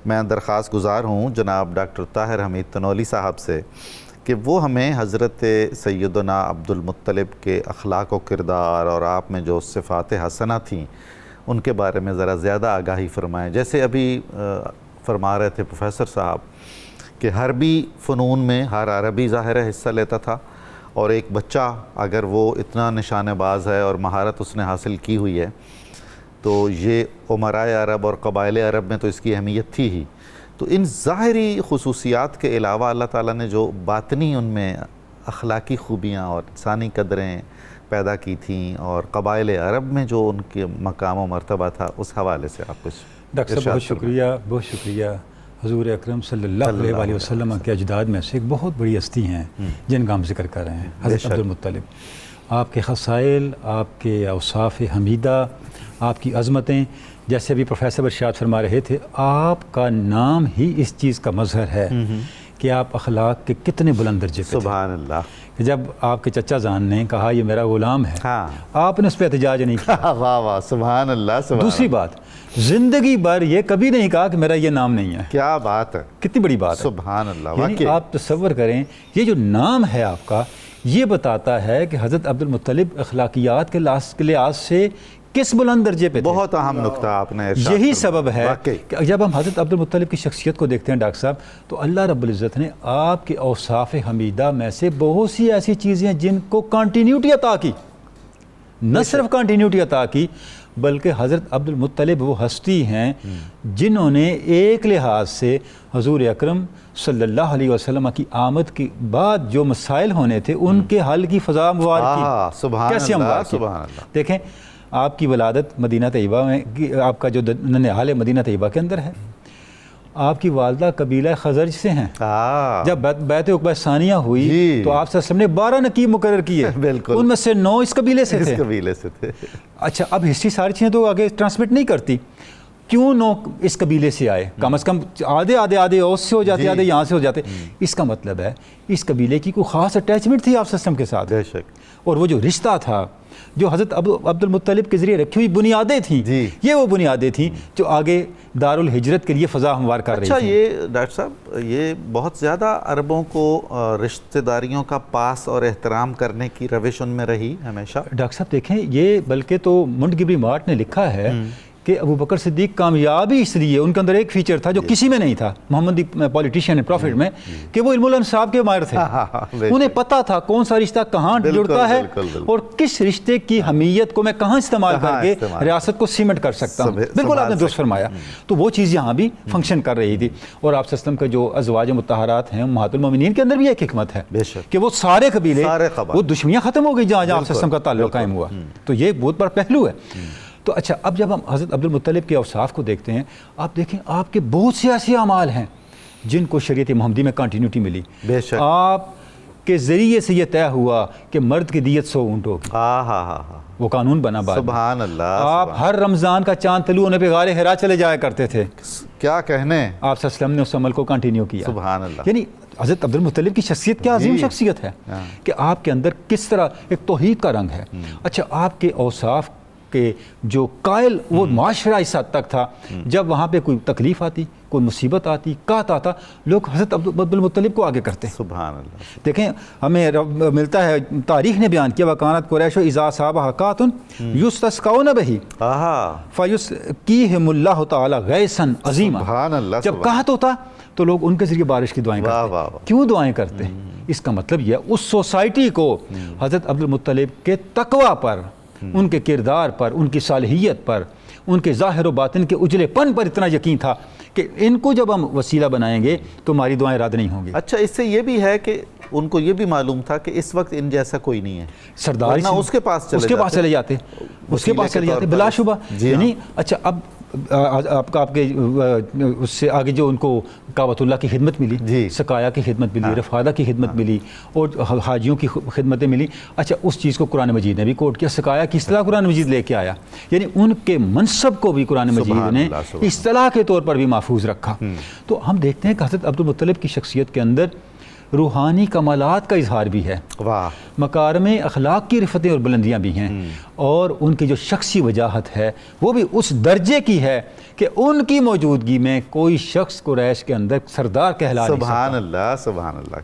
میں درخواست گزار ہوں جناب ڈاکٹر طاہر حمید تنولی صاحب سے کہ وہ ہمیں حضرت سیدنا عبد المطلب کے اخلاق و کردار اور آپ میں جو صفات حسنہ تھیں ان کے بارے میں ذرا زیادہ آگاہی فرمائیں. جیسے ابھی فرما رہے تھے پروفیسر صاحب کہ حربی فنون میں ہر عربی ظاہر حصہ لیتا تھا، اور ایک بچہ اگر وہ اتنا نشانہ باز ہے اور مہارت اس نے حاصل کی ہوئی ہے تو یہ امرائے عرب اور قبائل عرب میں تو اس کی اہمیت تھی ہی. تو ان ظاہری خصوصیات کے علاوہ اللہ تعالیٰ نے جو باطنی ان میں اخلاقی خوبیاں اور انسانی قدریں پیدا کی تھیں اور قبائل عرب میں جو ان کے مقام و مرتبہ تھا، اس حوالے سے آپ کچھ ڈاکٹر صاحب بہت شکریہ. حضور اکرم صلی اللہ علیہ وسلم کے اجداد میں سے ایک بہت بڑی ہستی ہیں جن کا ہم ذکر کر رہے ہیں، حضرت عبد المطلب. آپ کے خصائل، آپ کے اوصاف حمیدہ، آپ کی عظمتیں، جیسے ابھی پروفیسر ارشاد فرما رہے تھے، آپ کا نام ہی اس چیز کا مظہر ہے کہ آپ اخلاق کے کتنے بلند درجے پہ. سبحان اللہ. کہ جب آپ کے چچا جان نے کہا یہ میرا غلام ہے، آپ نے اس پہ احتجاج نہیں کیا. واہ واہ، سبحان اللہ. دوسری بات، زندگی بھر یہ کبھی نہیں کہا کہ میرا یہ نام نہیں ہے. کیا بات ہے، کتنی بڑی بات ہے. سبحان اللہ. یعنی آپ تصور کریں، یہ جو نام ہے آپ کا، یہ بتاتا ہے کہ حضرت عبد المطلب اخلاقیات کے لحاظ سے کس بلند درجے پہ تھے. بہت اہم نقطہ آپ نے ارشاد یہی فرمایا. سبب ہے کہ جب ہم حضرت عبد المطلب کی شخصیت کو دیکھتے ہیں ڈاکٹر صاحب، تو اللہ رب العزت نے آپ کے اوصاف حمیدہ میں سے بہت سی ایسی چیزیں ہیں جن کو کنٹینیوٹی عطا کی. نہ صرف کنٹینیوٹی عطا کی، بلکہ حضرت عبد المطلب وہ ہستی ہیں جنہوں نے ایک لحاظ سے حضور اکرم صلی اللہ علیہ وسلم کی آمد کے بعد جو مسائل ہونے تھے ان کے حل کی فضا ہموار کی. کیسے ہموار کی؟ دیکھیں، آپ کی ولادت مدینہ طیبہ میں، آپ کا جو ننھال مدینہ طیبہ کے اندر ہے. آپ کی والدہ قبیلہ خزرج سے ہیں. جب بیعت عقبہ ثانیہ ہوئی تو آپ صلی اللہ علیہ وسلم نے 12 نقیب مقرر کیے، ان میں سے 9 اس قبیلے سے تھے. اچھا، اب ہسٹری ساری چیزیں تو آگے ٹرانسمٹ نہیں کرتی. کیوں 9 اس قبیلے سے آئے؟ کم از کم آدھے اوس سے ہو جاتے، آدھے یہاں سے ہو جاتے. اس کا مطلب ہے اس قبیلے کی کوئی خاص اٹیچمنٹ تھی آپ سسٹم کے ساتھ، اور وہ جو رشتہ تھا جو حضرت عبد المطلب کے ذریعے رکھی ہوئی بنیادیں تھیں، یہ وہ بنیادیں تھیں جو آگے دارالہجرت کے لیے فضا ہموار کر رہی تھیں. اچھا، یہ ڈاکٹر صاحب یہ بہت زیادہ عربوں کو رشتہ داریوں کا پاس اور احترام کرنے کی روش ان میں رہی ہمیشہ. ڈاکٹر صاحب دیکھیں، یہ بلکہ تو منٹگبری مارٹ نے لکھا ہے کہ ابو بکر صدیق کامیاب ہی اس لیے، ان کے اندر ایک فیچر تھا جو کسی میں نہیں تھا، محمدی پولیٹیشین پروفٹ میں، کہ وہ علم الانصاب کے ماہر تھے. انہیں پتا تھا کون سا رشتہ کہاں جڑتا ہے اور کس رشتے کی حمیت کو میں کہاں استعمال کر کے ریاست کو سیمنٹ کر سکتا ہوں. بالکل آپ نے درست فرمایا. تو وہ چیز یہاں بھی فنکشن کر رہی تھی. اور آپ سسٹم کے جو ازواج مطہرات ہیں امہات المومنین کے اندر بھی ایک حکمت ہے کہ وہ سارے قبیلے، وہ دشمنیاں ختم ہو گئی جہاں آپ سسٹم کا تعلق قائم ہوا. تو یہ بہت بڑا پہلو ہے. تو اچھا، اب جب ہم حضرت عبد المطلب کے اوصاف کو دیکھتے ہیں، آپ دیکھیں آپ کے بہت سے ایسے اعمال ہیں جن کو شریعت محمدی میں کنٹینیوٹی ملی. آپ کے ذریعے سے یہ طے ہوا کہ مرد کی دیت 100 اونٹ ہوگی. وہ قانون بنا بعد. سبحان اللہ. آپ ہر رمضان کا چاند طلوع ہونے پہ غار حرا چلے جایا کرتے تھے. کیا کہنے، آپ صلی اللہ علیہ وسلم نے اس عمل کو کنٹینیو کیا. سبحان اللہ. یعنی حضرت عبد المطلب کی شخصیت کیا عظیم شخصیت ہے کہ آپ کے اندر کس طرح ایک توحید کا رنگ ہے. اچھا، آپ کے اوصاف کہ جو قائل وہ معاشرہ اس حد تک تھا، جب وہاں پہ کوئی تکلیف آتی، کوئی مصیبت آتی، قحط آتا، لوگ حضرت عبد المطلب کو آگے کرتے. سبحان اللہ. دیکھیں، ہمیں ملتا ہے، تاریخ نے بیان کیا، وَكَانَتْ قُرَيْشُ إِذَا أَصَابَهَا قَحْطٌ يُسْتَسْقَوْنَ بِهِ فَيُسْقِيهِمُ اللَّهُ تَعَالَى غَيْثًا عَظِيمًا. سبحان اللہ. جب قحط ہوتا تو لوگ ان کے ذریعے بارش کی دعائیں کرتے. کیوں دعائیں کرتے؟ اس کا مطلب یہ اس سوسائٹی کو حضرت عبد المطلب کے تقویٰ پر، ان کے کردار پر، ان کی صالحیت پر، ان کے ظاہر و باطن کے اجلے پن پر اتنا یقین تھا کہ ان کو جب ہم وسیلہ بنائیں گے تو ہماری دعائیں رد نہیں ہوں گی. اچھا، اس سے یہ بھی ہے کہ ان کو یہ بھی معلوم تھا کہ اس وقت ان جیسا کوئی نہیں ہے. سردار اس کے پاس چلے جاتے بلا شبہ. یعنی اچھا، اب آپ کے اس سے آگے جو ان کو کعبۃ اللہ کی خدمت ملی، سقایا کی خدمت ملی، رفادہ کی خدمت ملی، اور حاجیوں کی خدمتیں ملی. اچھا، اس چیز کو قرآن مجید نے بھی کوٹ کیا. سقایا کی اصطلاح قرآن مجید لے کے آیا. یعنی ان کے منصب کو بھی قرآن مجید نے اصطلاح کے طور پر بھی محفوظ رکھا. تو ہم دیکھتے ہیں کہ حضرت عبد المطلب کی شخصیت کے اندر روحانی کمالات کا اظہار بھی ہے، واہ، مکارم اخلاق کی رفتیں اور بلندیاں بھی ہیں، اور ان کی جو شخصی وجاہت ہے وہ بھی اس درجے کی ہے کہ ان کی موجودگی میں کوئی شخص قریش کے اندر سردار کہلا نہیں سکتا۔ سبحان اللہ، سبحان اللہ،